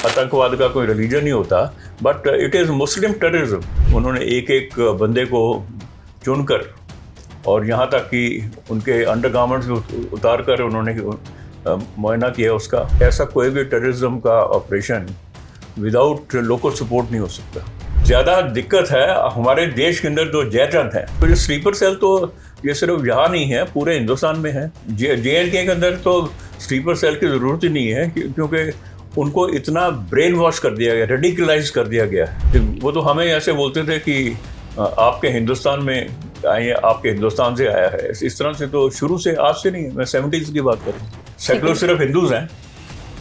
आतंकवाद का कोई रिलीजन नहीं होता, but it is Muslim terrorism. उन्होंने एक एक बंदे को चुनकर और यहाँ तक कि उनके अंडरगारमेंट्स में उतार कर उन्होंने मुआयना किया उसका। ऐसा कोई भी टेररिज्म का ऑपरेशन विदाउट लोकल सपोर्ट नहीं हो सकता। ज़्यादा दिक्कत है हमारे देश के अंदर जो जयचंद है, तो ये स्लीपर सेल तो ये सिर्फ यहाँ नहीं है, पूरे हिंदुस्तान में है। JNK के अंदर तो स्लीपर सेल की ज़रूरत ही नहीं है, क्योंकि उनको इतना ब्रेन वॉश कर दिया गया, रेडिकलाइज कर दिया गया है। वो तो हमें ऐसे बोलते थे कि आपके हिंदुस्तान में आए, आपके हिंदुस्तान से आया है। इस तरह से तो शुरू से, आज से नहीं, मैं 70s की बात कर रहा हूँ। सेकुलर सिर्फ हिंदूज हैं।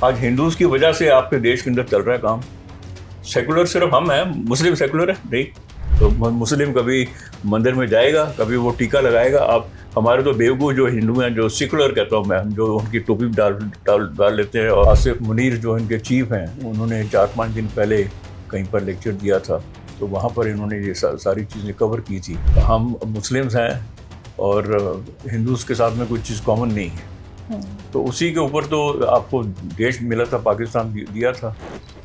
आज हिंदूज की वजह से आपके देश के अंदर चल रहा है काम। सेकुलर सिर्फ हम हैं, मुस्लिम सेकुलर है नहीं। तो मुस्लिम कभी मंदिर में जाएगा, कभी वो टीका लगाएगा। आप हमारे तो बेवकूफ़ जो हिंदू हैं, जो सेकुलर कहता हूँ मैं, जो उनकी टोपी डाल लेते हैं। और आसिफ मुनीर जो इनके चीफ हैं, उन्होंने 4-5 दिन पहले कहीं पर लेक्चर दिया था, तो वहाँ पर इन्होंने ये सारी चीज़ें कवर की थी। हम मुस्लिम्स हैं और हिंदूज़ के साथ में कोई चीज़ कॉमन नहीं है। तो उसी के ऊपर तो आपको देश मिला था, पाकिस्तान दिया था।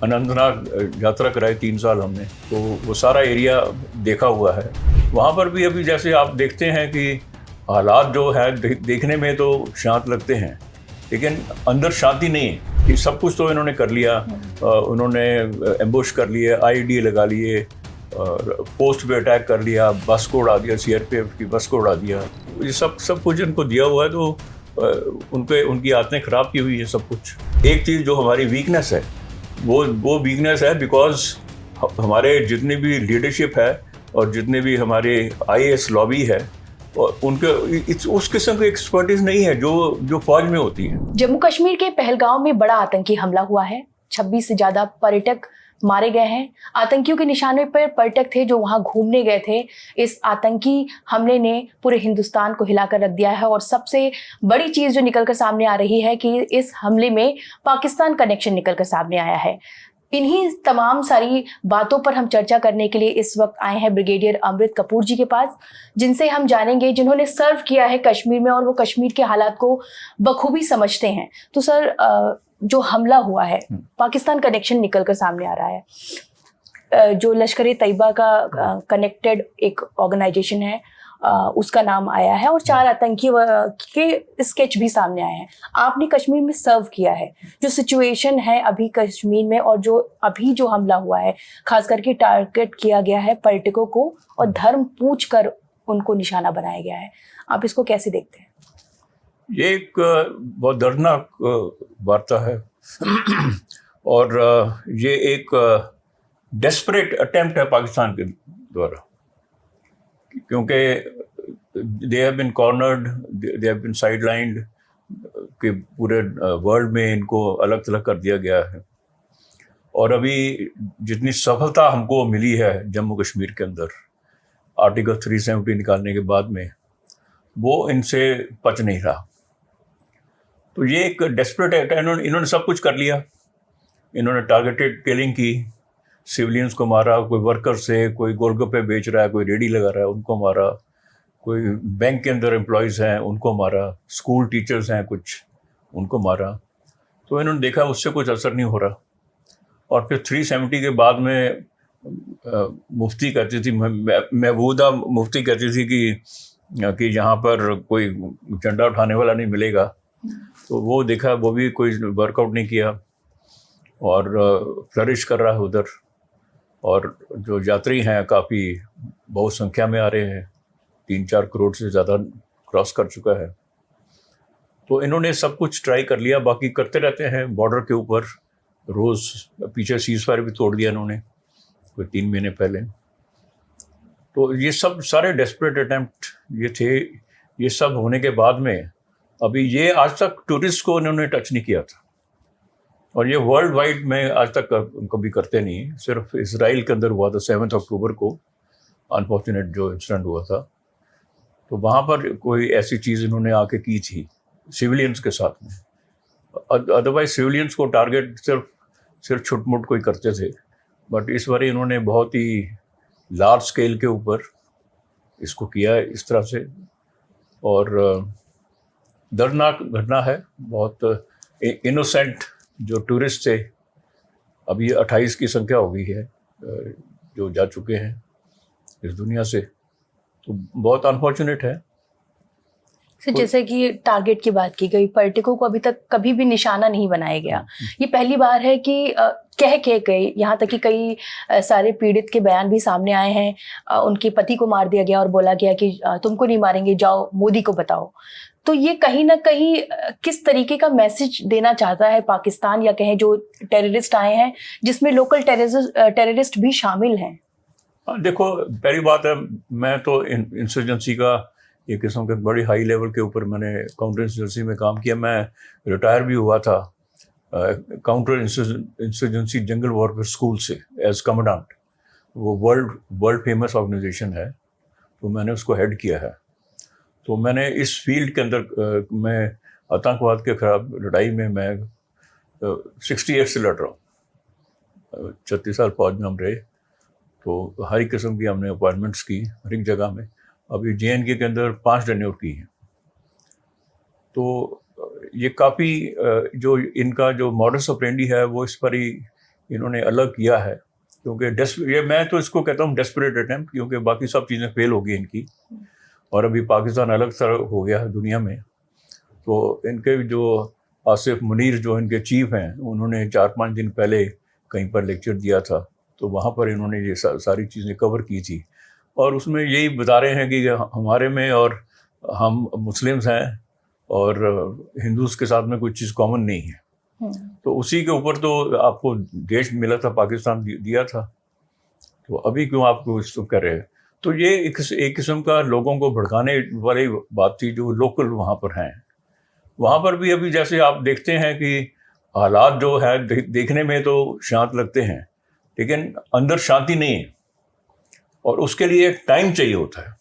अनंतनाग यात्रा कराई 3 साल हमने, तो वो सारा एरिया देखा हुआ है। वहाँ पर भी अभी जैसे आप देखते हैं कि हालात जो है देखने में तो शांत लगते हैं, लेकिन अंदर शांति नहीं है। ये सब कुछ तो इन्होंने कर लिया। उन्होंने एम्बुश कर लिए, IED लगा लिए, पोस्ट पे अटैक कर लिया, बस को उड़ा दिया, CRPF की बस को उड़ा दिया। ये सब कुछ इनको दिया हुआ है, तो उनकी आदतें ख़राब की हुई है सब कुछ। एक चीज़ जो हमारी वीकनेस है, वो वीकनेस है बिकॉज हमारे जितनी भी लीडरशिप है और जितने भी हमारे IAS लॉबी है, और उनके उस किस्म की एक्सपर्टीज नहीं है जो फौज में होती है। जम्मू कश्मीर के पहलगांव में बड़ा आतंकी हमला हुआ है। 26 से ज्यादा पर्यटक मारे गए हैं। आतंकियों के निशाने पर पर्यटक थे जो वहां घूमने गए थे। इस आतंकी हमले ने पूरे हिंदुस्तान को हिलाकर रख दिया है। और सबसे बड़ी चीज जो निकलकर सामने आ रही है कि इस हमले में पाकिस्तान कनेक्शन निकलकर सामने आया है। इन्हीं तमाम सारी बातों पर हम चर्चा करने के लिए इस वक्त आए हैं ब्रिगेडियर अमृत कपूर जी के पास, जिनसे हम जानेंगे, जिन्होंने सर्व किया है कश्मीर में और वो कश्मीर के हालात को बखूबी समझते हैं। तो सर, जो हमला हुआ है, पाकिस्तान कनेक्शन निकलकर सामने आ रहा है। जो लश्कर ए तैयबा का कनेक्टेड एक ऑर्गेनाइजेशन है, उसका नाम आया है और 4 आतंकी के स्केच भी सामने आए हैं। आपने कश्मीर में सर्व किया है। जो सिचुएशन है अभी कश्मीर में और जो अभी जो हमला हुआ है, खास करके टारगेट किया गया है पर्यटकों को और धर्म पूछ कर उनको निशाना बनाया गया है, आप इसको कैसे देखते हैं? ये एक बहुत दर्दनाक वार्ता है और ये एक डेस्परेट अटेम्प्ट है पाकिस्तान के द्वारा, क्योंकि they have been cornered, they have been sidelined, कि पूरे वर्ल्ड में इनको अलग थलग कर दिया गया है। और अभी जितनी सफलता हमको मिली है जम्मू कश्मीर के अंदर आर्टिकल 370 निकालने के बाद में, वो इनसे पच नहीं रहा। तो ये एक डेस्परेट है। इन्होंने सब कुछ कर लिया। इन्होंने टारगेटेड किलिंग की, सिविलियंस को मारा, कोई वर्कर से, कोई गोलगप्पे बेच रहा है, कोई रेडी लगा रहा है, उनको मारा, कोई बैंक के अंदर एम्प्लॉयज़ हैं उनको मारा, स्कूल टीचर्स हैं कुछ, उनको मारा। तो इन्होंने देखा उससे कुछ असर नहीं हो रहा। और फिर 370 के बाद में मुफ्ती कहती थी, महबूदा मुफ्ती कहती थी कि यहाँ पर कोई झंडा उठाने वाला नहीं मिलेगा। तो वो देखा, वो भी कोई वर्कआउट नहीं किया और फ्लरिश कर रहा है उधर। और जो यात्री हैं काफ़ी बहुत संख्या में आ रहे हैं, 3-4 करोड़ से ज़्यादा क्रॉस कर चुका है। तो इन्होंने सब कुछ ट्राई कर लिया, बाकी करते रहते हैं बॉर्डर के ऊपर रोज़। पीछे सीज़फायर भी तोड़ दिया इन्होंने कोई 3 महीने पहले। तो ये सब सारे डेस्परेट अटैम्प्ट ये थे। ये सब होने के बाद में अभी ये आज तक टूरिस्ट को इन्होंने टच नहीं किया था, और ये वर्ल्ड वाइड में आज तक कभी करते नहीं। सिर्फ इसराइल के अंदर हुआ था 7 अक्टूबर को, अनफॉर्चुनेट जो इंसिडेंट हुआ था। तो वहाँ पर कोई ऐसी चीज़ इन्होंने आके की थी सिविलियंस के साथ में। अदरवाइज सिविलियंस को टारगेट सिर्फ छुटमुट कोई करते थे, बट इस बार इन्होंने बहुत ही लार्ज स्केल के ऊपर इसको किया है इस तरह से। और दर्दनाक घटना है। बहुत इनोसेंट जो टूरिस्ट थे अभी 28 की संख्या हो गई है जो जा चुके हैं इस दुनिया से, तो बहुत अनफॉर्चुनेट है। सर, जैसे कि टारगेट की बात की गई, पर्यटकों को अभी तक कभी भी निशाना नहीं बनाया गया। ये पहली बार है कि कह गई, यहाँ तक कि कई सारे पीड़ित के बयान भी सामने आए हैं। उनके पति को मार दिया गया और बोला गया कि तुमको नहीं मारेंगे, जाओ मोदी को बताओ। तो ये कहीं ना कहीं किस तरीके का मैसेज देना चाहता है पाकिस्तान, या कहें जो टेररिस्ट आए हैं जिसमें लोकल टेररिस्ट भी शामिल हैं? देखो, पहली बात है, मैं तो इंसर्जेंसी का एक किस्म के बड़ी हाई लेवल के ऊपर मैंने काउंटर इंसर्जेंसी में काम किया। मैं रिटायर भी हुआ था काउंटर इंसर्जेंसी जंगल वॉरफेयर स्कूल से एज कमांडेंट। वो वर्ल्ड फेमस ऑर्गेनाइजेशन है, तो मैंने उसको हेड किया है। तो मैंने इस फील्ड के अंदर मैं आतंकवाद के खिलाफ लड़ाई में मैं 68 से लड़ रहा हूँ। 36 साल फौज में हम रहे, तो हर एक किस्म की हमने अपॉइंटमेंट्स की हर एक जगह में। अभी JNK के अंदर 5 टेन्योर की हैं। तो ये काफ़ी जो इनका जो मॉडस ऑपरेंडी है वो इस पर ही इन्होंने अलग किया है, क्योंकि ये मैं तो इसको कहता हूँ डेस्परेट अटेम्प्ट, क्योंकि बाकी सब चीज़ें फेल हो गई इनकी और अभी पाकिस्तान अलग तरह हो गया है दुनिया में। तो इनके जो आसिफ मुनीर जो इनके चीफ हैं, उन्होंने 4-5 दिन पहले कहीं पर लेक्चर दिया था, तो वहाँ पर इन्होंने ये सारी चीज़ें कवर की थी और उसमें यही बता रहे हैं कि हमारे में और हम मुस्लिम्स हैं और हिंदूज के साथ में कोई चीज़ कॉमन नहीं है। तो उसी के ऊपर तो आपको देश मिला था, पाकिस्तान दिया था, तो अभी क्यों आपको इसको कर रहे हैं? तो ये एक किस्म का लोगों को भड़काने वाली बात थी जो लोकल वहाँ पर हैं। वहाँ पर भी अभी जैसे आप देखते हैं कि हालात जो है देखने में तो शांत लगते हैं, लेकिन अंदर शांति नहीं है और उसके लिए टाइम चाहिए होता है।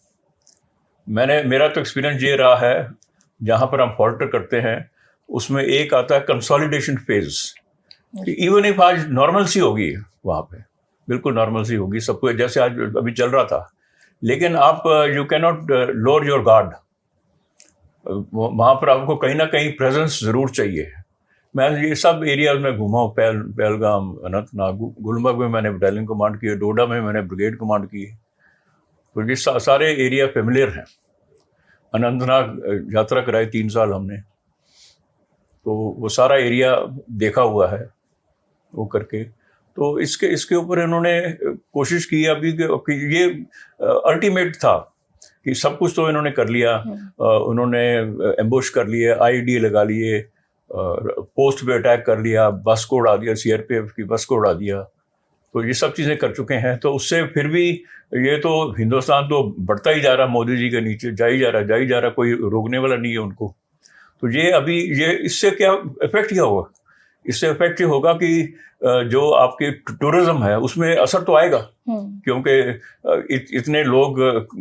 मेरा तो एक्सपीरियंस ये रहा है, जहाँ पर हम फॉल्टर करते हैं उसमें एक आता है कंसोलिडेशन फेज। इवन इफ आज नॉर्मल सी होगी, वहाँ पे बिल्कुल नॉर्मल सी होगी, सबको जैसे आज अभी चल रहा था, लेकिन आप you can not lower your guard. वहाँ पर आपको कहीं ना कहीं प्रेजेंस ज़रूर चाहिए। मैं ये सब एरियाज में घूमा हूँ, पहलगाम, अनंतनाग, गुलमर्ग में मैंने बटालियन कमांड की है, डोडा में मैंने ब्रिगेड कमांड की है, तो ये सारे एरिया फेमिलियर हैं। अनंतनाग यात्रा कराई 3 साल हमने, तो वो सारा एरिया देखा हुआ है वो करके। तो इसके ऊपर इन्होंने कोशिश की अभी कि ये अल्टीमेट था कि सब कुछ तो इन्होंने कर लिया। उन्होंने एम्बुश कर लिए, IED लगा लिए, पोस्ट पे अटैक कर लिया, बस को उड़ा दिया, CRPF की बस को उड़ा दिया, तो ये सब चीज़ें कर चुके हैं। तो उससे फिर भी ये तो हिंदुस्तान तो बढ़ता ही जा रहा, मोदी जी के नीचे जा ही जा रहा, कोई रोकने वाला नहीं है उनको। तो ये अभी ये इससे क्या इफेक्ट क्या होगा? इससे इफेक्ट ये होगा कि जो आपके टूरिज्म है उसमें असर तो आएगा, क्योंकि इतने लोग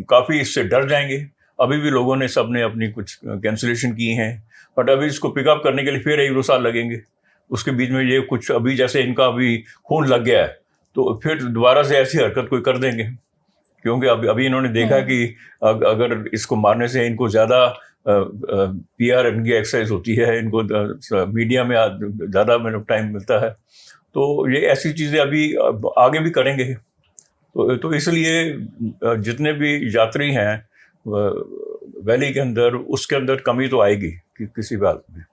काफ़ी इससे डर जाएंगे। अभी भी लोगों ने सबने अपनी कुछ कैंसिलेशन की हैं, बट अभी इसको पिकअप करने के लिए फिर 1-2 साल लगेंगे। उसके बीच में ये कुछ अभी जैसे इनका अभी खून लग गया है, तो फिर दोबारा से ऐसी हरकत कोई कर देंगे, क्योंकि अभी इन्होंने देखा कि अगर इसको मारने से इनको ज़्यादा PR इनकी एक्सरसाइज होती है, इनको मीडिया में ज़्यादा टाइम मिलता है, तो ये ऐसी चीज़ें अभी आगे भी करेंगे। तो इसलिए जितने भी यात्री हैं वैली के अंदर, उसके अंदर कमी तो आएगी कि किसी बात में।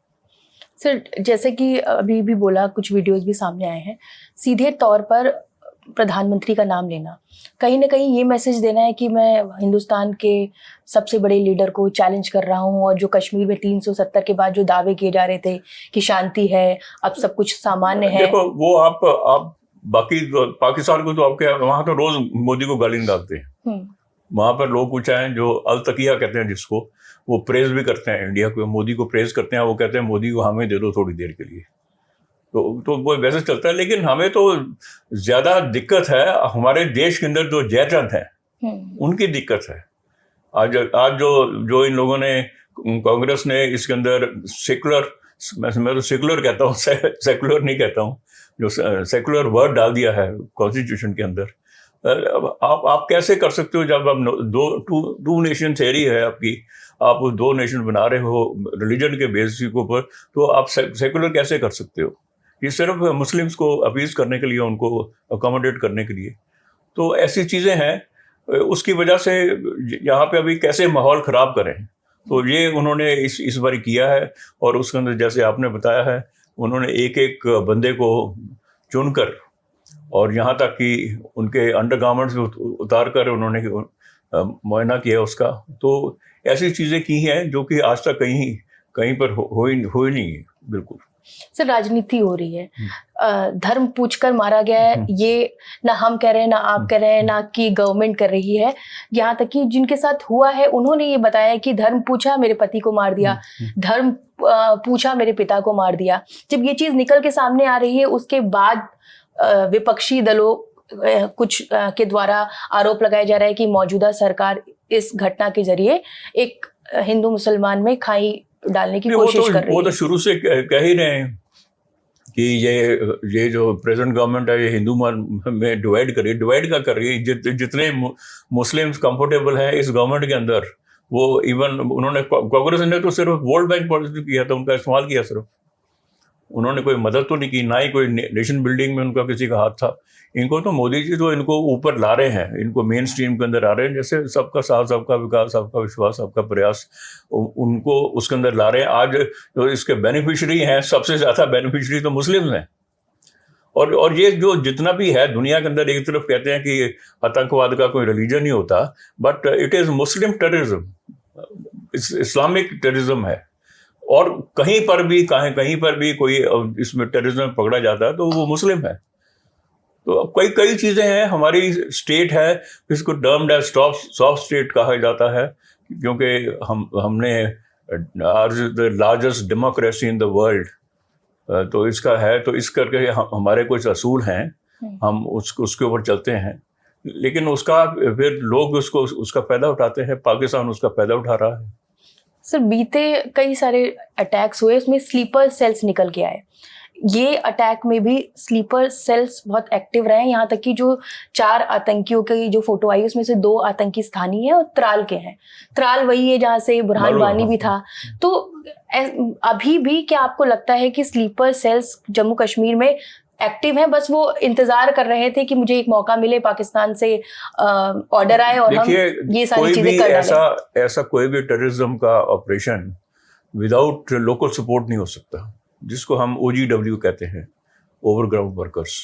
सर, जैसे कि अभी भी बोला, कुछ वीडियोस भी सामने आए हैं, सीधे तौर पर प्रधानमंत्री का नाम लेना, कहीं ना कहीं ये मैसेज देना है कि मैं हिंदुस्तान के सबसे बड़े लीडर को चैलेंज कर रहा हूँ, और जो कश्मीर में 370 के बाद जो दावे किए जा रहे थे कि शांति है, अब सब कुछ सामान्य है। देखो, वो आप बाकी पाकिस्तान को तो आपके वहाँ तो रोज मोदी को गाली निकालते हैं। वहाँ पर लोग कुछ हैं जो अल तकिया कहते हैं, जिसको वो प्रेज भी करते हैं, इंडिया को, मोदी को प्रेज करते हैं। वो कहते हैं मोदी को हमें दे दो थोड़ी देर के लिए, तो वो वैसे चलता है। लेकिन हमें तो ज़्यादा दिक्कत है हमारे देश के अंदर जो जयचंद हैं, उनकी दिक्कत है। आज जो इन लोगों ने, कांग्रेस ने इसके अंदर सेकुलर, मैं तो सेकुलर कहता हूँ, सेकुलर नहीं कहता हूँ, जो सेकुलर वर्ड डाल दिया है कॉन्स्टिट्यूशन के अंदर। आप कैसे कर सकते हो जब आप टू नेशन थ्योरी है आपकी, आप 2 नेशन बना रहे हो रिलीजन के बेसिस के ऊपर, तो आप सेकुलर कैसे कर सकते हो? ये सिर्फ मुस्लिम्स को अपीज करने के लिए, उनको अकोमोडेट करने के लिए। तो ऐसी चीज़ें हैं, उसकी वजह से यहाँ पे अभी कैसे माहौल ख़राब करें, तो ये उन्होंने इस बार किया है। और उसके अंदर जैसे आपने बताया है, उन्होंने एक एक बंदे को चुनकर और यहाँ तक कि उनके अंडरगारमेंट्स उतार कर उन्होंने मुआयना किया उसका। तो ऐसी चीज़ें की हैं जो कि आज तक कहीं पर हो ही नहीं है। बिल्कुल सर, राजनीति हो रही है, धर्म पूछकर मारा गया है, ये ना हम कह रहे हैं, ना आप कह रहे हैं, ना कि गवर्नमेंट कर रही है। यहाँ तक कि जिनके साथ हुआ है उन्होंने ये बताया कि धर्म पूछा मेरे पति को मार दिया, धर्म पूछा मेरे पिता को मार दिया। जब ये चीज निकल के सामने आ रही है, उसके बाद विपक्षी दलों कुछ के द्वारा आरोप लगाया जा रहा है कि मौजूदा सरकार इस घटना के जरिए एक हिंदू मुसलमान में खाई डालने की कोशिश कर रही है। वो तो शुरू से कह ही रहे हैं कि ये जो प्रेजेंट गवर्नमेंट है, ये हिंदू में डिवाइड क्या कर रही है। जितने मुस्लिम्स कंफर्टेबल हैं इस गवर्नमेंट के अंदर, वो इवन उन्होंने, कांग्रेस ने तो सिर्फ वर्ल्ड बैंक पॉलिसी किया था, उनका इस्तेमाल किया सिर्फ, उन्होंने कोई मदद तो नहीं की, ना ही कोई नेशन बिल्डिंग में उनका किसी का हाथ था। इनको तो मोदी जी तो इनको ऊपर ला रहे हैं, इनको मेन स्ट्रीम के अंदर आ रहे हैं, जैसे सबका साथ, सबका विकास, सबका विश्वास, सबका प्रयास, उनको उसके अंदर ला रहे हैं। आज जो इसके बेनिफिशरी हैं, सबसे ज़्यादा बेनिफिशरी तो मुस्लिम हैं। और ये जो जितना भी है दुनिया के अंदर, एक तरफ कहते हैं कि आतंकवाद का कोई रिलीजन नहीं होता, but it is Muslim terrorism, Islamic terrorism है। और कहीं पर भी कोई इसमें टेररिज्म पकड़ा जाता है तो वो मुस्लिम है। तो अब कई चीज़ें हैं। हमारी स्टेट है, इसको टर्म्ड एज सॉफ्ट स्टेट कहा जाता है, क्योंकि हमने the largest democracy in the world, तो इसका है, तो इस करके हमारे कुछ असूल हैं, हम उसके ऊपर चलते हैं। लेकिन उसका फिर लोग उसका फ़ायदा उठाते हैं, पाकिस्तान उसका फ़ायदा उठा रहा है। सर, बीते कई सारे अटैक्स हुए, उसमें स्लीपर सेल्स निकल के आए। ये अटैक में भी स्लीपर सेल्स बहुत एक्टिव रहे, यहाँ तक कि जो 4 आतंकियों की जो फोटो आई उसमें से 2 आतंकी स्थानीय हैं और त्राल के हैं। त्राल वही है जहाँ से बुरहान वानी भी था। तो अभी भी क्या आपको लगता है कि स्लीपर सेल्स जम्मू कश्मीर में एक्टिव हैं, बस वो इंतजार कर रहे थे कि मुझे एक मौका मिले, पाकिस्तान से ऑर्डर आए और हम ये सारी चीजें कर डालें? ऐसा कोई भी टेररिज्म का ऑपरेशन विदाउट लोकल सपोर्ट नहीं हो सकता, जिसको हम OGW कहते हैं, ओवरग्राउंड वर्कर्स।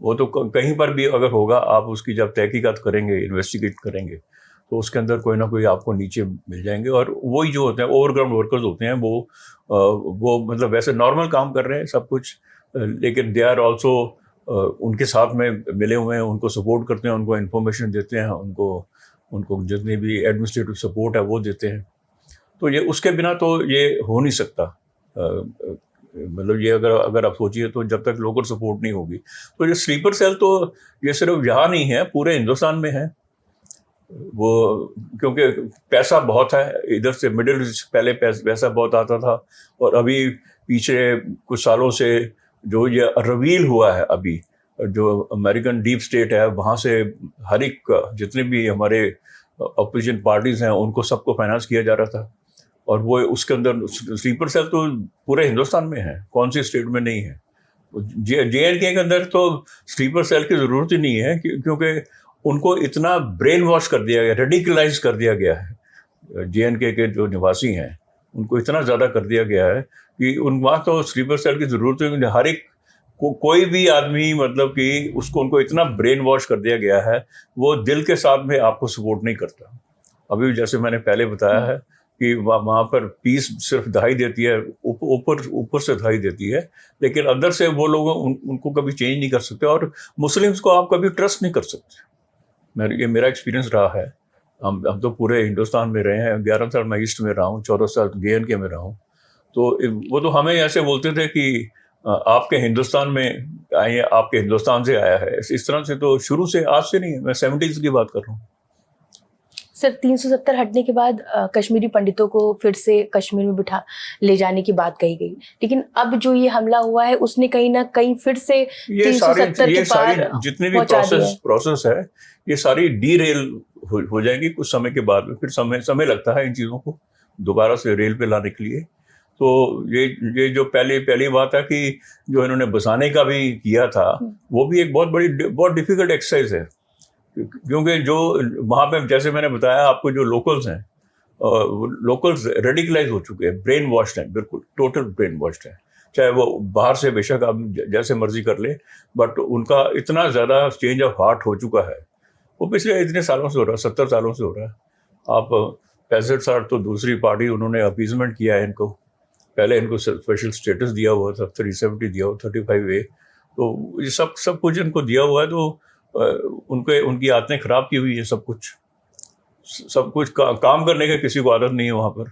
वो तो कहीं पर भी अगर होगा, आप उसकी जब तहकीकात करेंगे, इन्वेस्टिगेट करेंगे, तो उसके अंदर कोई ना कोई आपको नीचे मिल जाएंगे। और वही जो होते हैं ओवरग्राउंड वर्कर्स होते हैं, वो मतलब वैसे नॉर्मल काम कर रहे हैं सब कुछ, लेकिन दे आर ऑल्सो उनके साथ में मिले हुए हैं, उनको सपोर्ट करते हैं, उनको इन्फॉर्मेशन देते हैं, उनको जितनी भी एडमिनिस्ट्रेटिव सपोर्ट है वो देते हैं। तो ये उसके बिना तो ये हो नहीं सकता। मतलब ये अगर आप सोचिए, तो जब तक लोकल सपोर्ट नहीं होगी, तो ये स्लीपर सेल तो ये सिर्फ यहाँ नहीं है, पूरे हिंदुस्तान में है वो, क्योंकि पैसा बहुत है इधर से। मिडिल ईस्ट पहले पैसा बहुत आता था, और अभी पीछे कुछ सालों से जो ये रिवील हुआ है, अभी जो अमेरिकन डीप स्टेट है, वहाँ से हर एक जितने भी हमारे अपोजिशन पार्टीज़ हैं उनको सबको फाइनेंस किया जा रहा था। और वो उसके अंदर स्लीपर सेल तो पूरे हिंदुस्तान में है, कौन सी स्टेट में नहीं है। JNK के अंदर तो स्लीपर सेल की ज़रूरत ही नहीं है, क्योंकि उनको इतना ब्रेन वॉश कर दिया गया, रेडिकलाइज कर दिया गया है। JNK के जो निवासी हैं उनको इतना ज़्यादा कर दिया गया है कि वहाँ तो स्लीपर सेल की ज़रूरत ही। हर एक कोई भी आदमी, मतलब कि उनको इतना ब्रेन वॉश कर दिया गया है, वो दिल के साथ में आपको सपोर्ट नहीं करता। अभी जैसे मैंने पहले बताया है कि वहाँ पर पीस सिर्फ दिखाई देती है, ऊपर से दिखाई देती है, लेकिन अंदर से वो लोग उनको कभी चेंज नहीं कर सकते। और मुस्लिम्स को आप कभी ट्रस्ट नहीं कर सकते। ये मेरा एक्सपीरियंस रहा है। हम तो पूरे हिंदुस्तान में रहे हैं, 11 साल मैं ईस्ट में रहा हूँ, 14 साल JNK में रहा हूँ। तो वो तो हमें ऐसे बोलते थे कि आपके हिंदुस्तान में आए, आपके हिंदुस्तान से आया है। इस तरह से तो शुरू से, आज से नहीं है, मैं 70s की बात कर रहा हूँ। सर, 370 हटने के बाद कश्मीरी पंडितों को फिर से कश्मीर में बिठा ले जाने की बात कही गई, लेकिन अब जो ये हमला हुआ है उसने कहीं ना कहीं फिर से 370 के पार जितने भी प्रोसेस है, ये सारी डीरेल हो जाएगी कुछ समय के बाद में। फिर समय लगता है इन चीज़ों को दोबारा से रेल पे लाने के लिए। तो ये जो पहली बात है कि जो इन्होंने बसाने का भी किया था, वो भी एक बहुत डिफिकल्ट एक्सरसाइज है, क्योंकि जो वहाँ पे जैसे मैंने बताया आपको, जो लोकल्स हैं, लोकल्स रेडिकलाइज हो चुके हैं, ब्रेन वॉश्ड हैं, बिल्कुल टोटल ब्रेन वॉश्ड है। चाहे वो बाहर से बेशक आप जैसे मर्जी कर ले, बट उनका इतना ज़्यादा चेंज ऑफ हार्ट हो चुका है, वो पिछले इतने सालों से हो रहा है, 70 सालों से हो रहा है। आप 65 साल तो दूसरी पार्टी, उन्होंने अपीजमेंट किया है इनको, पहले इनको स्पेशल स्टेटस दिया हुआ था, 370 दिया हुआ, 35A, तो ये सब कुछ इनको दिया हुआ है, तो उनकी आदतें खराब की हुई है, सब कुछ काम करने का किसी को आदत नहीं है वहाँ पर।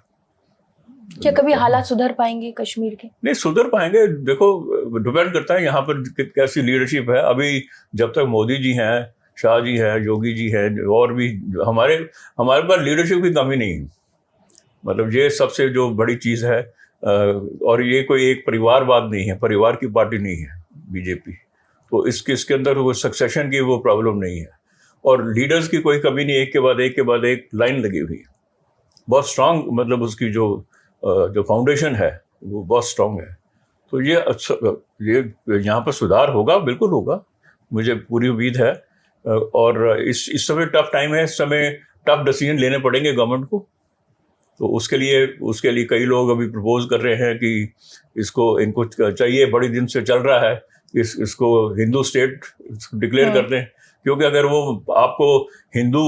क्या कभी हालात सुधर पाएंगे कश्मीर के? नहीं सुधर पाएंगे, देखो डिपेंड करता है यहाँ पर कैसी लीडरशिप है। अभी जब तक मोदी जी हैं, शाह जी हैं, योगी जी हैं, और भी हमारे पास लीडरशिप की कमी नहीं है। मतलब ये सबसे जो बड़ी चीज़ है, और ये कोई एक परिवारवाद नहीं है, परिवार की पार्टी नहीं है बीजेपी, तो इसके अंदर वो सक्सेशन की वो प्रॉब्लम नहीं है, और लीडर्स की कोई कमी नहीं, एक के बाद एक लाइन लगी हुई है, बहुत स्ट्रांग, मतलब उसकी जो फाउंडेशन है वो बहुत स्ट्रांग है। तो ये यहाँ पर सुधार होगा, बिल्कुल होगा, मुझे पूरी उम्मीद है। और इस समय टफ टाइम है, इस समय टफ डिसीजन लेने पड़ेंगे गवर्नमेंट को। तो उसके लिए कई लोग अभी प्रपोज कर रहे हैं कि इनको चाहिए, बड़ी दिन से चल रहा है, इसको हिंदू स्टेट डिक्लेयर कर दें, क्योंकि अगर वो आपको हिंदू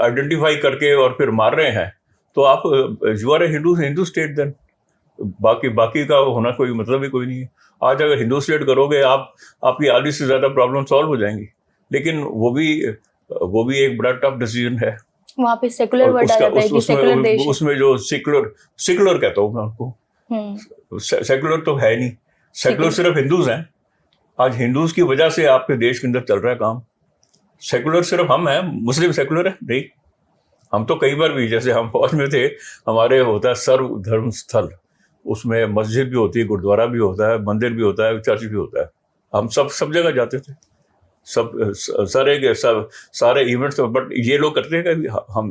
आइडेंटिफाई करके और फिर मार रहे हैं, तो आप you are a Hindu state then, बाकी का होना कोई मतलब ही कोई नहीं है। आज अगर हिंदू स्टेट करोगे, आपकी आधी से ज़्यादा प्रॉब्लम सॉल्व हो जाएंगी, लेकिन वो भी एक बड़ा टफ डिसीजन है। वहाँ पे सेकुलर वर्ड आ जाता है कि सेकुलर देश, उसमें जो सेकुलर कहता हूँ मैं आपको, सेकुलर तो है नहीं, सेकुलर सिर्फ हिंदूज हैं। आज हिंदूज की वजह से आपके देश के अंदर चल रहा है काम। सेकुलर सिर्फ हम हैं, मुस्लिम सेकुलर है नहीं। हम तो कई बार भी, जैसे हम फौज में थे, हमारे होता है सर्व धर्म स्थल, उसमें मस्जिद भी होती है, गुरुद्वारा भी होता है, मंदिर भी होता है, चर्च भी होता है। हम सब जगह जाते थे, सारे इवेंट्स। बट ये लोग करते हैं कि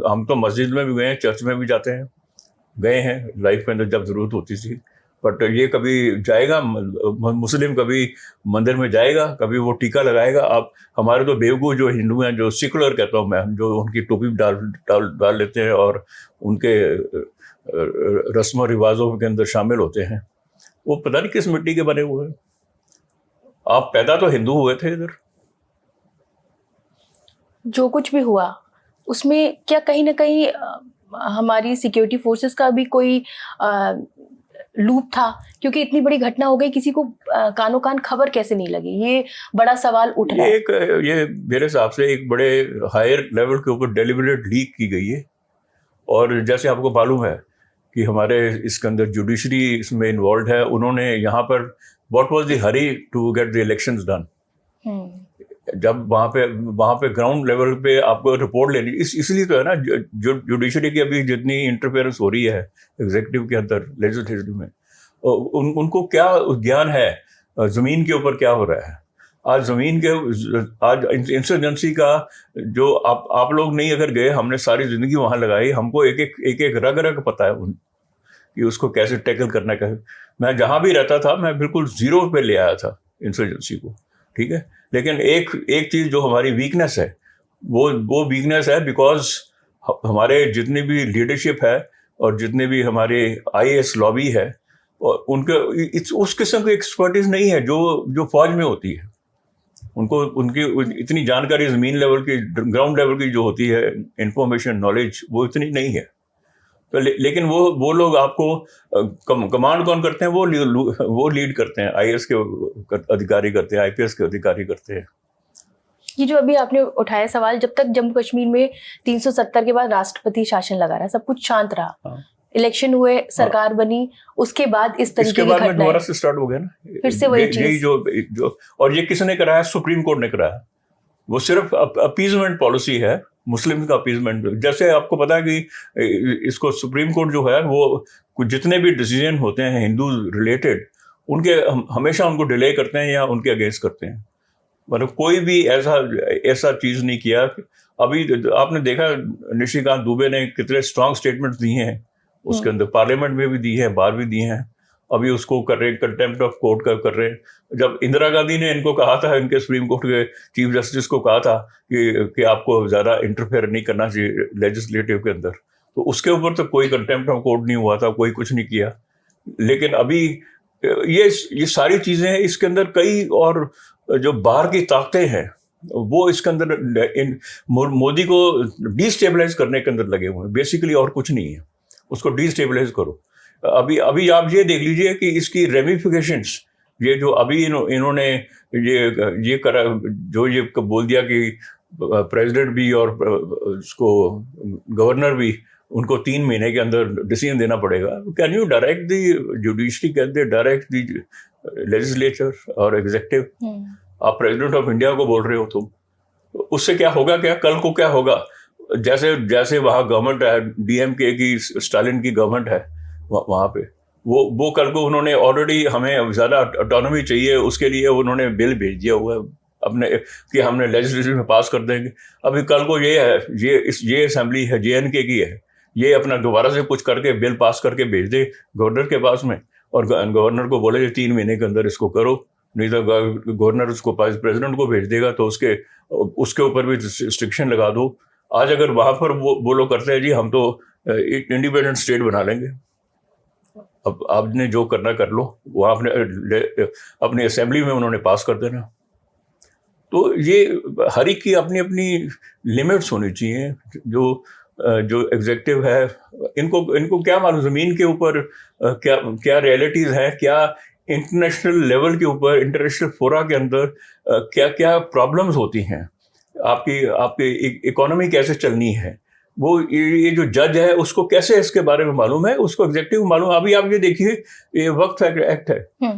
हम तो मस्जिद में भी गए हैं, चर्च में भी जाते हैं, गए हैं लाइफ के अंदर जब ज़रूरत होती थी। बट ये कभी जाएगा मुस्लिम, कभी मंदिर में जाएगा, कभी वो टीका लगाएगा। आप हमारे तो बेवकूफ़ जो हिंदू हैं, जो सेकुलर कहता हूँ मैं, जो उनकी टोपी डाल लेते हैं और उनके रस्म रिवाजों के अंदर शामिल होते हैं, वो पता नहीं किस मिट्टी के बने हुए हैं। आप पैदा तो हिंदू हुए थे इधर। जो कुछ भी हुआ उसमें क्या कहीं ना कहीं हमारी सिक्योरिटी फोर्सेस का भी कोई लूप था? क्योंकि इतनी बड़ी घटना हो गई, किसी को कानो कान खबर कैसे नहीं लगी, ये बड़ा सवाल उठ रहा है। ये मेरे हिसाब से एक बड़े हायर लेवल के ऊपर डेलिबरेट लीक की गई है। और जैसे आपको मालूम है कि हमारे इसके अंदर जुडिशरी इसमें इन्वॉल्व है, उन्होंने यहाँ पर what was the hurry to get the elections done. जब वहाँ पे ग्राउंड लेवल पे आपको रिपोर्ट लेनी, इसलिए तो है ना, जो जुडिशरी की अभी जितनी इंटरफेरेंस हो रही है एग्जीक्यूटिव के अंदर, लेजिस्लेटिव में, उनको क्या ज्ञान है ज़मीन के ऊपर क्या हो रहा है। आज इंसर्जेंसी का जो आप लोग नहीं अगर गए, हमने सारी ज़िंदगी वहाँ लगाई, हमको एक रग पता है कि उसको कैसे टैकल करना है। मैं जहाँ भी रहता था, मैं बिल्कुल ज़ीरो पे ले आया था इंसर्जेंसी को, ठीक है। लेकिन एक चीज़ जो हमारी वीकनेस है, वो वीकनेस है बिकॉज हमारे जितनी भी लीडरशिप है और जितने भी हमारे IAS लॉबी है, और उनके उस किस्म की एक्सपर्टीज नहीं है जो फौज में होती है। उनकी इतनी जानकारी ज़मीन लेवल की, ग्राउंड लेवल की जो होती है, इंफॉर्मेशन नॉलेज, वो इतनी नहीं है। तो लेकिन वो लोग आपको कमांड कौन करते हैं, वो लीड करते हैं, IAS के अधिकारी करते हैं, IPS के अधिकारी करते हैं। ये जो अभी आपने उठाया सवाल, जब तक जम्मू कश्मीर में 370 के बाद राष्ट्रपति शासन लगा रहा, सब कुछ शांत रहा, हाँ। इलेक्शन हुए, सरकार बनी, उसके बाद इस तरीके की घटनाएं दोबारा से स्टार्ट हो गया ना, फिर से वही चीज जो और ये किसने कराया? सुप्रीम कोर्ट ने कराया। वो सिर्फ अपीजमेंट पॉलिसी है, मुस्लिम का अपीजमेंट। जैसे आपको पता है कि इसको सुप्रीम कोर्ट जो है, वो जितने भी डिसीजन होते हैं हिंदू रिलेटेड, उनके हमेशा उनको डिले करते हैं या उनके अगेंस्ट करते हैं। मतलब कोई भी ऐसा चीज़ नहीं किया। अभी आपने देखा निशिकांत दुबे ने कितने स्ट्रांग स्टेटमेंट्स दिए हैं, उसके अंदर पार्लियामेंट में भी दी है, बाहर भी दिए हैं। अभी उसको कर रहे हैं, कंटेम्प्ट ऑफ कोर्ट कर रहे हैं। जब इंदिरा गांधी ने इनको कहा था, इनके सुप्रीम कोर्ट के चीफ जस्टिस को कहा था कि आपको ज़्यादा इंटरफेयर नहीं करना चाहिए लेजिस्लेटिव के अंदर, तो उसके ऊपर तो कोई कंटेम्प्ट ऑफ कोर्ट नहीं हुआ था, कोई कुछ नहीं किया। लेकिन अभी ये सारी चीज़ें हैं, इसके अंदर कई और जो बाहर की ताकतें हैं वो इसके अंदर मोदी को डिस्टेबलाइज करने के अंदर लगे हुए हैं बेसिकली, और कुछ नहीं है। उसको डिस्टेबलाइज करो। अभी आप ये देख लीजिए कि इसकी रेमिफिकेशंस, ये जो अभी इन्होंने ये करा, जो ये बोल दिया कि प्रेसिडेंट भी और उसको गवर्नर भी, उनको 3 महीने के अंदर डिसीजन देना पड़ेगा। Can you direct the judiciary, can they direct the legislature और एग्जीक्यूटिव? आप प्रेसिडेंट ऑफ इंडिया को बोल रहे हो तुम, उससे क्या होगा? क्या कल को क्या होगा? जैसे वहाँ गवर्नमेंट है, डीएमके की, स्टालिन की गवर्नमेंट है वहाँ पे, वो कल को उन्होंने ऑलरेडी हमें ज़्यादा ऑटोनॉमी चाहिए, उसके लिए उन्होंने बिल भेज दिया हुआ है अपने कि हमने लेजिस्लेचर में पास कर देंगे। अभी कल को ये है, ये असेंबली है जेएनके की है, ये अपना दोबारा से कुछ करके बिल पास करके भेज दे गवर्नर के पास में, और गवर्नर को बोले 3 महीने के अंदर इसको करो, नहीं तो गवर्नर उसको पास प्रेसिडेंट को भेज देगा, तो उसके ऊपर भी रिस्ट्रिक्शन लगा दो। आज अगर वहाँ पर वो लोग करते हैं जी हम तो एक इंडिपेंडेंट स्टेट बना लेंगे, अब आपने जो करना कर लो, वहाँ अपने असेंबली में उन्होंने पास कर देना। तो ये हर एक की अपनी अपनी लिमिट्स होनी चाहिए। जो एग्जीक्यूटिव है, इनको क्या मालूम ज़मीन के ऊपर क्या रियलिटीज़ है, क्या इंटरनेशनल लेवल के ऊपर, इंटरनेशनल फोरा के अंदर क्या क्या प्रॉब्लम्स होती हैं, आपकी इकोनॉमी कैसे चलनी है, वो ये जो जज है उसको कैसे इसके बारे में मालूम है, उसको एग्जीक्यूटिव मालूम। अभी आप ये देखिए, ये वक्त एक्ट है,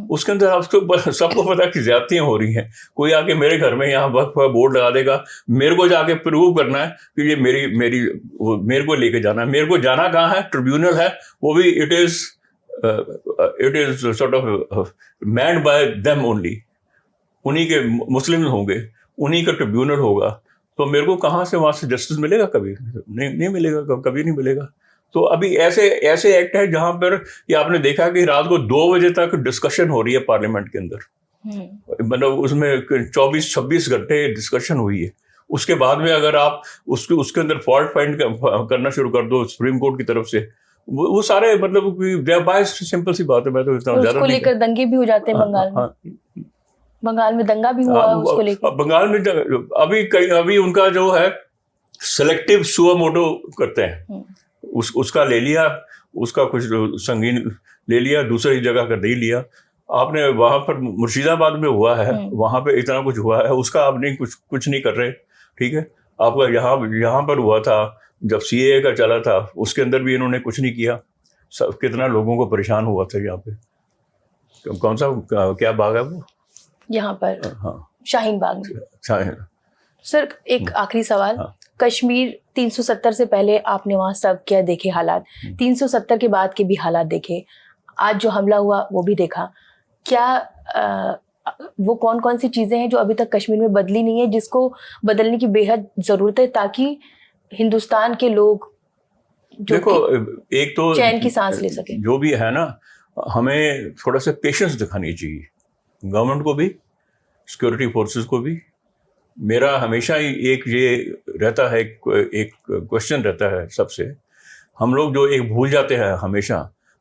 उसके अंदर आपको सबको पता कि ज्यादतियां हो रही हैं। कोई आके मेरे घर में यहाँ वक्त बोर्ड लगा देगा, मेरे को जाके प्रूव करना है कि ये मेरे को लेके जाना है। मेरे को जाना कहाँ है? ट्रिब्यूनल है, वो भी it is sort of manned bye them only. उन्हीं के मुस्लिम होंगे, उन्हीं का ट्रिब्यूनल होगा, तो मेरे को कहाँ से वहाँ से जस्टिस मिलेगा? कभी नहीं मिलेगा, कभी नहीं मिलेगा। तो अभी ऐसे एक्ट है जहाँ पर ये आपने देखा कि रात को 2 बजे तक डिस्कशन हो रही है पार्लियामेंट के अंदर, मतलब उसमें 24-26 घंटे डिस्कशन हुई है। उसके बाद में अगर आप उसके अंदर फॉल्ट फाइंड करना शुरू कर दो सुप्रीम कोर्ट की तरफ से, वो सारे मतलब सिंपल सी बात है। मैं तो इतना ज्यादा लेकर दंगे भी हो जाते हैं बंगाल में। बंगाल में दंगा भी हुआ है उसको लेकर। बंगाल में अभी उनका जो है सेलेक्टिव सुओ मोटो करते हैं, उसका ले लिया, उसका कुछ संगीन ले लिया, दूसरी जगह का नहीं लिया। आपने वहां पर मुर्शिदाबाद में हुआ है, वहां पे इतना कुछ हुआ है, उसका आप नहीं कुछ नहीं कर रहे, ठीक है। आपका यहाँ पर हुआ था जब सीएए का चला था, उसके अंदर भी इन्होंने कुछ नहीं किया। सब कितना लोगों को परेशान हुआ था यहाँ पे। कौन सा क्या बाग है वो यहाँ पर? हाँ, शाहीन बाग में। सर एक आखिरी सवाल, कश्मीर 370 से पहले आपने वहाँ सर्व किया, देखे हालात, 370 के बाद के भी हालात देखे, आज जो हमला हुआ वो भी देखा। क्या वो कौन कौन सी चीजें हैं जो अभी तक कश्मीर में बदली नहीं है, जिसको बदलने की बेहद जरूरत है, ताकि हिंदुस्तान के लोग देखो एक तो चैन की सांस ले सके? जो भी है ना, हमें थोड़ा सा पेशेंस दिखानी चाहिए, गवर्नमेंट को भी, सिक्योरिटी फोर्सेस को भी। मेरा हमेशा ही एक ये रहता है, एक क्वेश्चन रहता है सबसे, हम लोग जो एक भूल जाते हैं हमेशा,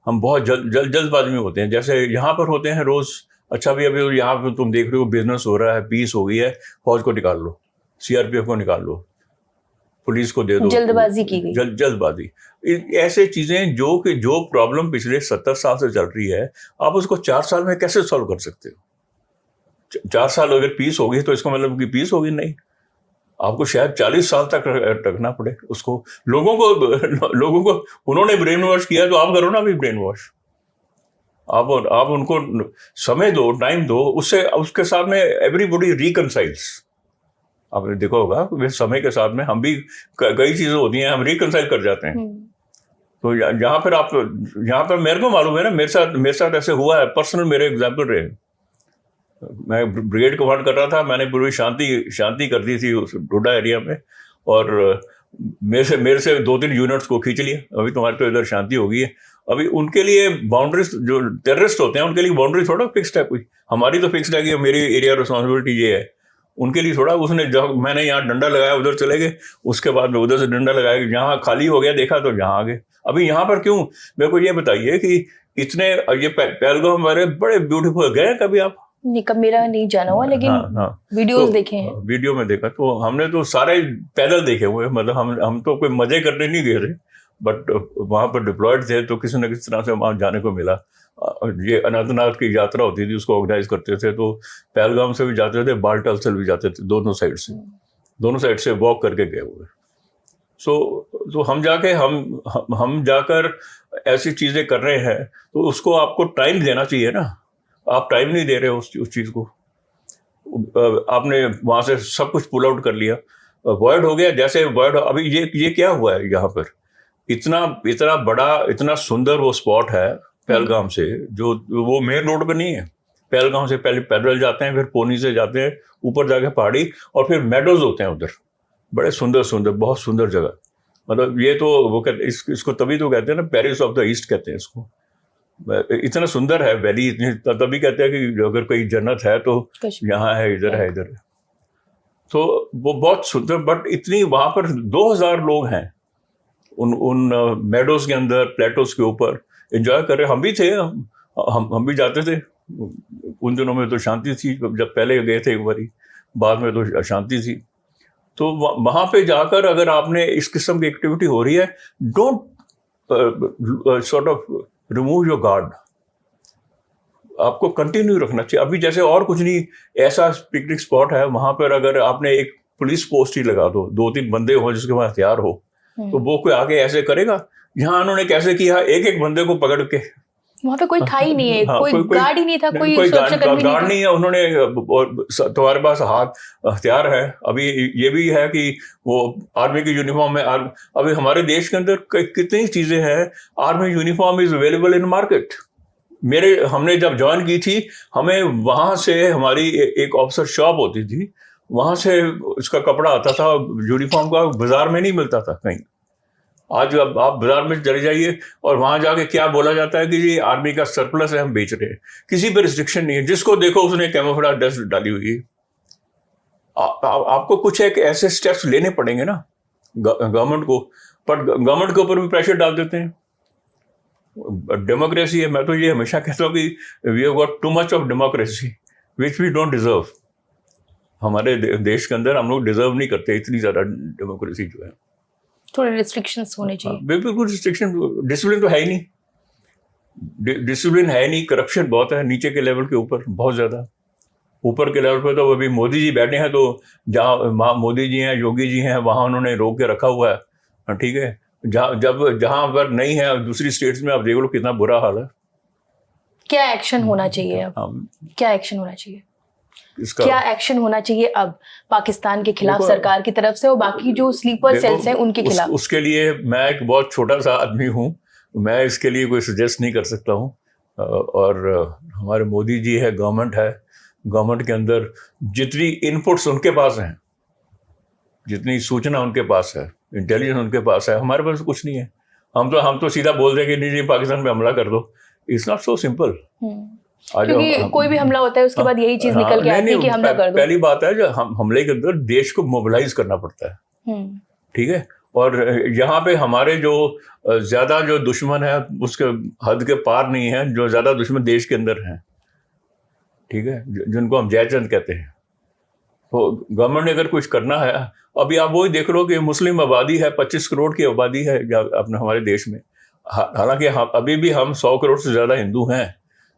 हम बहुत जल्दबाजी में होते हैं। जैसे यहाँ पर होते हैं रोज, अच्छा भी अभी यहाँ पर तुम देख रहे हो बिजनेस हो रहा है, पीस हो गई है, फौज को निकाल लो, सीआरपीएफ को निकाल लो, पुलिस को दे दो, जल्दबाजी की गई, जल्दबाजी। ऐसे चीजें जो प्रॉब्लम पिछले 70 साल से चल रही है, आप उसको 4 साल में कैसे सॉल्व कर सकते हो? 4 साल अगर पीस होगी तो इसका मतलब कि पीस होगी नहीं, आपको शायद 40 साल तक रखना पड़े उसको। लोगों को उन्होंने ब्रेन वॉश किया, तो आप करो ना अभी ब्रेन वॉश। आप उनको समय दो, टाइम दो, उसके साथ में एवरीबॉडी रिकनसाइल्स। आपने देखा होगा समय के साथ में हम भी कई चीजें होती हैं, हम रिकनसाइल कर जाते हैं। तो यहाँ पर मेरे को मालूम है ना, मेरे साथ ऐसे हुआ है, पर्सनल मेरे एग्जाम्पल रहे। मैं ब्रिगेड कमांड कर रहा था, मैंने पूरी शांति कर दी थी उस डोडा एरिया में, और मेरे से 2-3 यूनिट्स को खींच लिया, अभी तुम्हारे तो इधर शांति हो गई है, अभी उनके लिए बाउंड्रीज, जो टेररिस्ट होते हैं उनके लिए बाउंड्री थोड़ा फिक्स्ड है कोई, हमारी तो फिक्स्ड है कि मेरी एरिया रिस्पॉन्सिबिलिटी ये है। उनके लिए थोड़ा, उसने जब मैंने यहाँ डंडा लगाया उधर चले गए, उसके बाद में उधर से डंडा लगाया, जहाँ खाली हो गया देखा तो यहाँ आ गए। अभी यहाँ पर क्यों, मेरे को ये बताइए कि इतने ये पहलगाम हमारे बड़े ब्यूटीफुल, गए कभी आप? नहीं, कब मेरा नहीं जाना हुआ, लेकिन वीडियोस देखे हैं। वीडियो में देखा, तो हमने तो सारे पैदल देखे हुए, मतलब हम तो कोई मजे करने नहीं गए थे, बट वहाँ पर डिप्लॉयड थे, तो किसी न किसी तरह से वहाँ जाने को मिला। ये अनंतनाग की यात्रा होती थी, उसको ऑर्गेनाइज करते थे, तो पहलगाम से भी जाते थे, बालटाल से भी जाते थे, दोनों साइड से वॉक करके गए हुए। तो हम जाकर ऐसी चीजें कर रहे हैं, तो उसको आपको टाइम देना चाहिए ना। आप टाइम नहीं दे रहे हो उस चीज को। आपने वहां से सब कुछ पुल आउट कर लिया, वर्ड हो गया, जैसे वर्ड अभी ये क्या हुआ है यहाँ पर, इतना बड़ा इतना सुंदर वो स्पॉट है पहलगाम से, जो वो मेन रोड पे नहीं है। पहलगाम से पहले पैदल जाते हैं, फिर पोनी से जाते हैं, ऊपर जाके पहाड़ी, और फिर मेडोज होते हैं उधर, बड़े सुंदर बहुत सुंदर जगह। मतलब ये तो वो कहते, इसको तभी तो कहते हैं ना, पेरिस ऑफ द ईस्ट कहते हैं इसको। इतना सुंदर है वैली, तभी कहते हैं कि अगर कोई जन्नत है तो यहाँ है, इधर है, इधर है। तो वो बहुत सुंदर, बट इतनी वहां पर 2000 लोग हैं उन मेडोज के अंदर, प्लेटोज के ऊपर एंजॉय कर रहे। हम भी थे, हम भी जाते थे उन दिनों में, तो शांति थी। जब पहले गए थे एक बारी, बाद में तो अशांति थी। तो वहां पे जाकर अगर आपने इस किस्म की एक्टिविटी हो रही है, don't sort of remove your guard, आपको कंटिन्यू रखना चाहिए। अभी जैसे और कुछ नहीं, ऐसा पिकनिक स्पॉट है, वहां पर अगर आपने एक पुलिस पोस्ट ही लगा दो, 2-3 बंदे हो जिसके पास हथियार हो, तो वो कोई आगे ऐसे करेगा? यहाँ उन्होंने कैसे किया, एक बंदे को पकड़ के, वहां पे कोई था ही नहीं है, कोई गार्ड ही नहीं था, कोई गार्ड नहीं है। उन्होंने, तुम्हारे पास हथियार है। अभी ये भी है कि वो आर्मी की यूनिफॉर्म में, अभी हमारे देश के अंदर कितनी चीजें हैं, army uniform is available in market. हमने जब ज्वाइन की थी, हमें वहां से, हमारी एक ऑफिसर शॉप होती थी, वहां से उसका कपड़ा आता था, यूनिफॉर्म का, बाजार में नहीं मिलता था कहीं। आज अब आप बाजार में चले जाइए और वहां जाके क्या बोला जाता है कि ये आर्मी का सरप्लस है, हम बेच रहे हैं। किसी पर रिस्ट्रिक्शन नहीं है, जिसको देखो उसने कैमोफ्लेज ड्रेस डाली हुई है। आपको कुछ एक ऐसे स्टेप्स लेने पड़ेंगे ना गवर्नमेंट को, पर गवर्नमेंट के ऊपर भी प्रेशर डाल देते हैं। डेमोक्रेसी है, मैं तो ये हमेशा कहता हूँ कि we have got too much of democracy which we don't deserve. हमारे देश के अंदर हम लोग डिजर्व नहीं करते इतनी ज्यादा डेमोक्रेसी जो है। थोड़े रिस्ट्रिक्शंस होने चाहिए। बिल्कुल रिस्ट्रिक्शन, डिसिप्लिन तो है ही नहीं, डिसिप्लिन है नहीं, करप्शन बहुत है नीचे के लेवल के ऊपर, बहुत ज्यादा। ऊपर के लेवल पे तो अभी मोदी जी बैठे हैं, तो जहाँ मोदी जी हैं, योगी जी हैं, वहां उन्होंने रोक के रखा हुआ है, ठीक है। जहां पर नहीं है, दूसरी स्टेट्स में आप देख लो कितना बुरा हाल है। क्या एक्शन होना चाहिए अब? क्या एक्शन होना चाहिए? क्या एक्शन होना चाहिए अब पाकिस्तान के खिलाफ सरकार की तरफ से, और बाकी जो स्लीपर सेल्स हैं उनके खिलाफ? उसके लिए मैं एक बहुत छोटा सा आदमी हूँ, मैं इसके लिए कोई सजेस्ट नहीं कर सकता हूँ। और हमारे मोदी जी है, गवर्नमेंट के अंदर जितनी इनपुट्स उनके पास हैं, जितनी सूचना उनके पास है, इंटेलिजेंस उनके पास है, हमारे पास कुछ नहीं है। हम तो सीधा बोल रहे हैं कि नहीं पाकिस्तान पे हमला कर दो। It's not so simple. क्योंकि कोई भी हमला होता है उसके बाद यही चीज निकल के आती है कि हमला कर दो। पहली बात है, जो हमले के अंदर देश को मोबिलाइज करना पड़ता है, ठीक है। और यहाँ पे हमारे जो ज्यादा जो दुश्मन है उसके हद के पार नहीं है, जो ज्यादा दुश्मन देश के अंदर हैं, ठीक है, जिनको हम जयचंद कहते हैं। तो गवर्नमेंट ने अगर कुछ करना है, अभी आप वही देख लो कि मुस्लिम आबादी है, 25 करोड़ की आबादी है अपने हमारे देश में। हालांकि अभी भी हम 100 करोड़ से ज्यादा हिंदू हैं,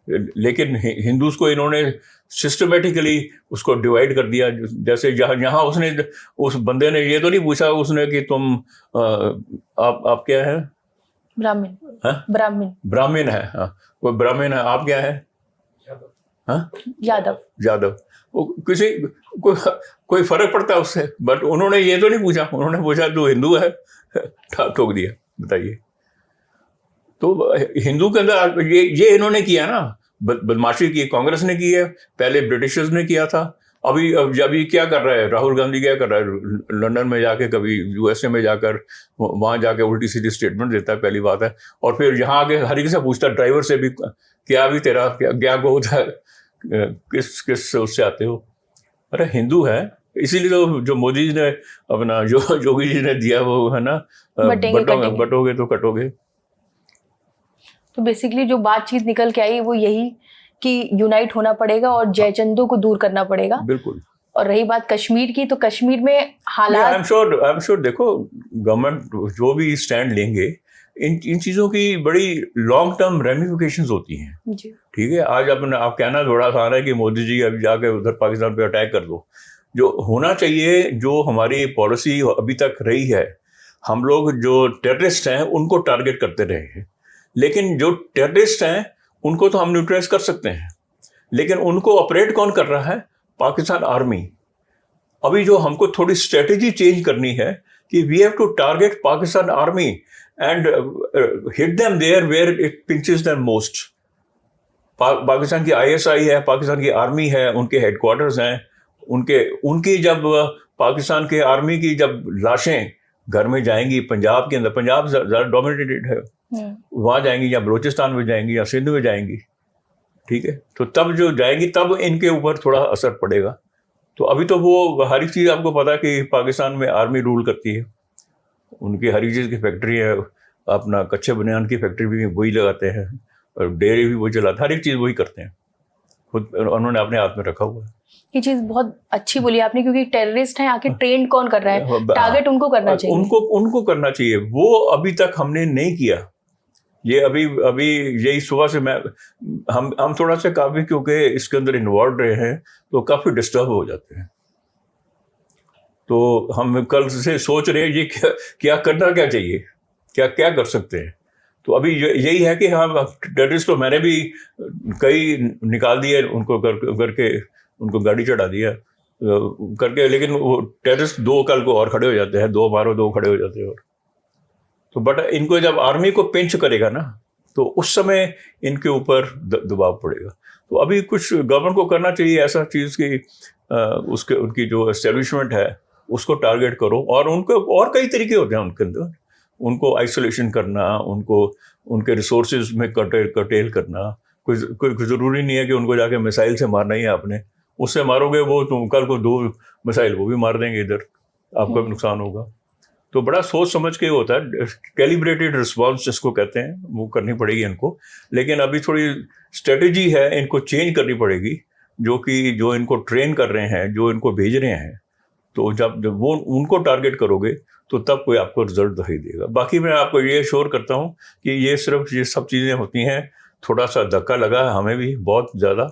लेकिन हिंदूज को इन्होंने सिस्टमेटिकली उसको डिवाइड कर दिया। जैसे यहाँ उसने, उस बंदे ने ये तो नहीं पूछा उसने कि तुम आप क्या है? ब्राह्मण है, हाँ, कोई ब्राह्मण है, आप क्या है? यादव। किसी कोई फर्क पड़ता है उससे? बट उन्होंने ये तो नहीं पूछा, उन्होंने पूछा तू हिंदू है, ठोक दिया। बताइए, तो हिंदू के अंदर ये इन्होंने किया ना, बदमाशी की, कांग्रेस ने की है, पहले ब्रिटिशर्स ने किया था, अभी क्या कर रहा है राहुल गांधी, क्या कर रहा है, लंदन में जाके, कभी यूएसए में जाकर, वहां जाके उल्टी सीधी स्टेटमेंट देता है, पहली बात है। और फिर यहाँ आके हर किसी से पूछता है, ड्राइवर से भी, क्या भी तेरा क्या गोद है, किस उससे आते हो। अरे हिंदू है, इसीलिए तो जो मोदी जी ने अपना जो योगी जी ने दिया वो है ना, बटोगे तो कटोगे। तो बेसिकली जो बातचीत निकल के आई वो यही कि यूनाइट होना पड़ेगा और जयचंदों को दूर करना पड़ेगा। बिल्कुल। और रही बात कश्मीर की, तो कश्मीर में हालात, आई एम श्योर देखो, गवर्नमेंट जो भी स्टैंड लेंगे, इन चीजों की बड़ी लॉन्ग टर्म रेमिफिकेशंस होती हैं। ठीक है, आज आप कहना थोड़ा आसान है कि मोदी जी अभी जाके उधर पाकिस्तान पे अटैक कर दो। जो होना चाहिए, जो हमारी पॉलिसी अभी तक रही है, हम लोग जो टेररिस्ट हैं उनको टारगेट करते रहे हैं, लेकिन जो टेररिस्ट हैं उनको तो हम न्यूट्रलाइज कर सकते हैं, लेकिन उनको ऑपरेट कौन कर रहा है? पाकिस्तान आर्मी। अभी जो हमको थोड़ी स्ट्रेटेजी चेंज करनी है कि we have to target Pakistan army and hit them there where it pinches them most. Pakistan की आईएसआई है, पाकिस्तान की आर्मी है, उनके हेडक्वार्टर्स हैं, उनकी जब पाकिस्तान के आर्मी की जब लाशें घर में जाएंगी, पंजाब के अंदर, पंजाब ज़्यादा डोमिनेटेड है, वहाँ जाएंगी, या बलूचिस्तान में जाएंगी, या सिंध में जाएंगी, ठीक है, तो तब जो जाएंगी तब इनके ऊपर थोड़ा असर पड़ेगा। तो अभी तो वो हर एक चीज़ आपको पता है कि पाकिस्तान में आर्मी रूल करती है, उनकी हर एक चीज़ की फैक्ट्री है, अपना कच्चे बनियान की फैक्ट्री भी वही लगाते हैं, और डेयरी भी वही चलाते हैं, हर एक चीज़ वही करते हैं, खुद उन्होंने अपने हाथ में रखा हुआ है। ये चीज बहुत अच्छी बोली आपने, क्योंकि टेररिस्ट हैं, आखिर ट्रेन कौन कर रहा है? टारगेट उनको करना चाहिए, उनको करना चाहिए, वो अभी तक हमने नहीं किया। ये अभी यही सुबह से हम थोड़ा सा काफी, क्योंकि इसके अंदर इन्वॉल्व रहे हैं, तो काफी डिस्टर्ब हो जाते हैं। तो हम कल से सोच रहे हैं ये क्या करना, क्या चाहिए, क्या कर सकते हैं। तो अभी यही है कि हाँ, टेररिस्ट तो मैंने भी कई निकाल दिए, उनको करके उनको गाड़ी चढ़ा दिया करके, लेकिन वो टेररिस्ट 2 कल को और खड़े हो जाते हैं, 2 मारो 2 खड़े हो जाते हैं। और तो बट इनको जब आर्मी को पिंच करेगा ना, तो उस समय इनके ऊपर दबाव पड़ेगा। तो अभी कुछ गवर्नमेंट को करना चाहिए ऐसा चीज़ कि उसके उनकी जो एस्टेब्लिशमेंट है उसको टारगेट करो, और उनको और कई तरीके होते हैं उनके अंदर, उनको आइसोलेशन करना, उनको उनके रिसोर्सेज में कटेल करना। कोई ज़रूरी नहीं है कि उनको जाके मिसाइल से मारना ही है आपने, उससे मारोगे वो तुम कल को 2 मिसाइल वो भी मार देंगे, इधर आपका भी नुकसान होगा। तो बड़ा सोच समझ के होता है, कैलिब्रेटेड रिस्पॉन्स जिसको कहते हैं, वो करनी पड़ेगी इनको। लेकिन अभी थोड़ी स्ट्रेटजी है, इनको चेंज करनी पड़ेगी, जो इनको ट्रेन कर रहे हैं, जो इनको भेज रहे हैं, तो जब वो उनको टारगेट करोगे तो तब कोई आपको रिजल्ट दिखाई देगा। बाकी मैं आपको ये श्योर करता हूँ कि ये सब चीज़ें होती हैं, थोड़ा सा धक्का लगा है हमें भी बहुत ज़्यादा,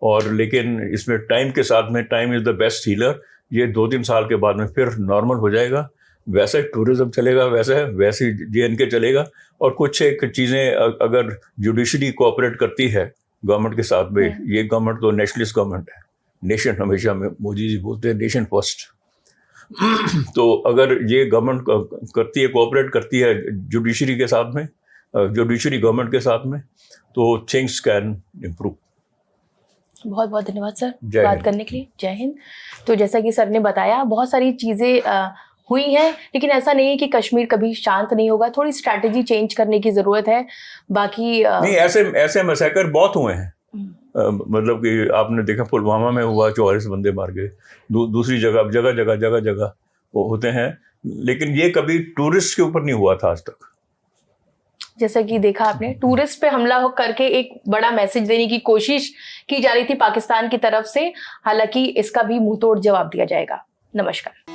और लेकिन इसमें टाइम के साथ में, time is the best healer, ये 2-3 साल के बाद में फिर नॉर्मल हो जाएगा, वैसे टूरिज्म चलेगा, वैसे JNK चलेगा। और कुछ एक चीज़ें अगर जुडिशरी कोऑपरेट करती है गवर्नमेंट के साथ में, ये गवर्नमेंट तो नेशनलिस्ट गवर्नमेंट है, नेशन हमेशा में मोदी जी बोलते हैं नेशन फर्स्ट। तो अगर ये गवर्नमेंट करती है, कोऑपरेट करती है जुडिशरी के साथ में, जुडिशरी गवर्नमेंट के साथ में, तो थिंग्स कैन इम्प्रूव। बहुत बहुत धन्यवाद सर बात करने के लिए। जय हिंद। तो जैसा कि सर ने बताया, बहुत सारी चीज़ें हुई हैं, लेकिन ऐसा नहीं है कि कश्मीर कभी शांत नहीं होगा, थोड़ी स्ट्रैटेजी चेंज करने की ज़रूरत है। बाकी नहीं, ऐसे मैसेकर बहुत हुए हैं, मतलब कि आपने देखा पुलवामा में हुआ, 44 बंदे मार गए, दूसरी जगह वो होते हैं, लेकिन ये कभी टूरिस्ट के ऊपर नहीं हुआ था आज तक। जैसा कि देखा आपने, टूरिस्ट पे हमला करके एक बड़ा मैसेज देने की कोशिश की जा रही थी पाकिस्तान की तरफ से, हालांकि इसका भी मुंहतोड़ जवाब दिया जाएगा। नमस्कार।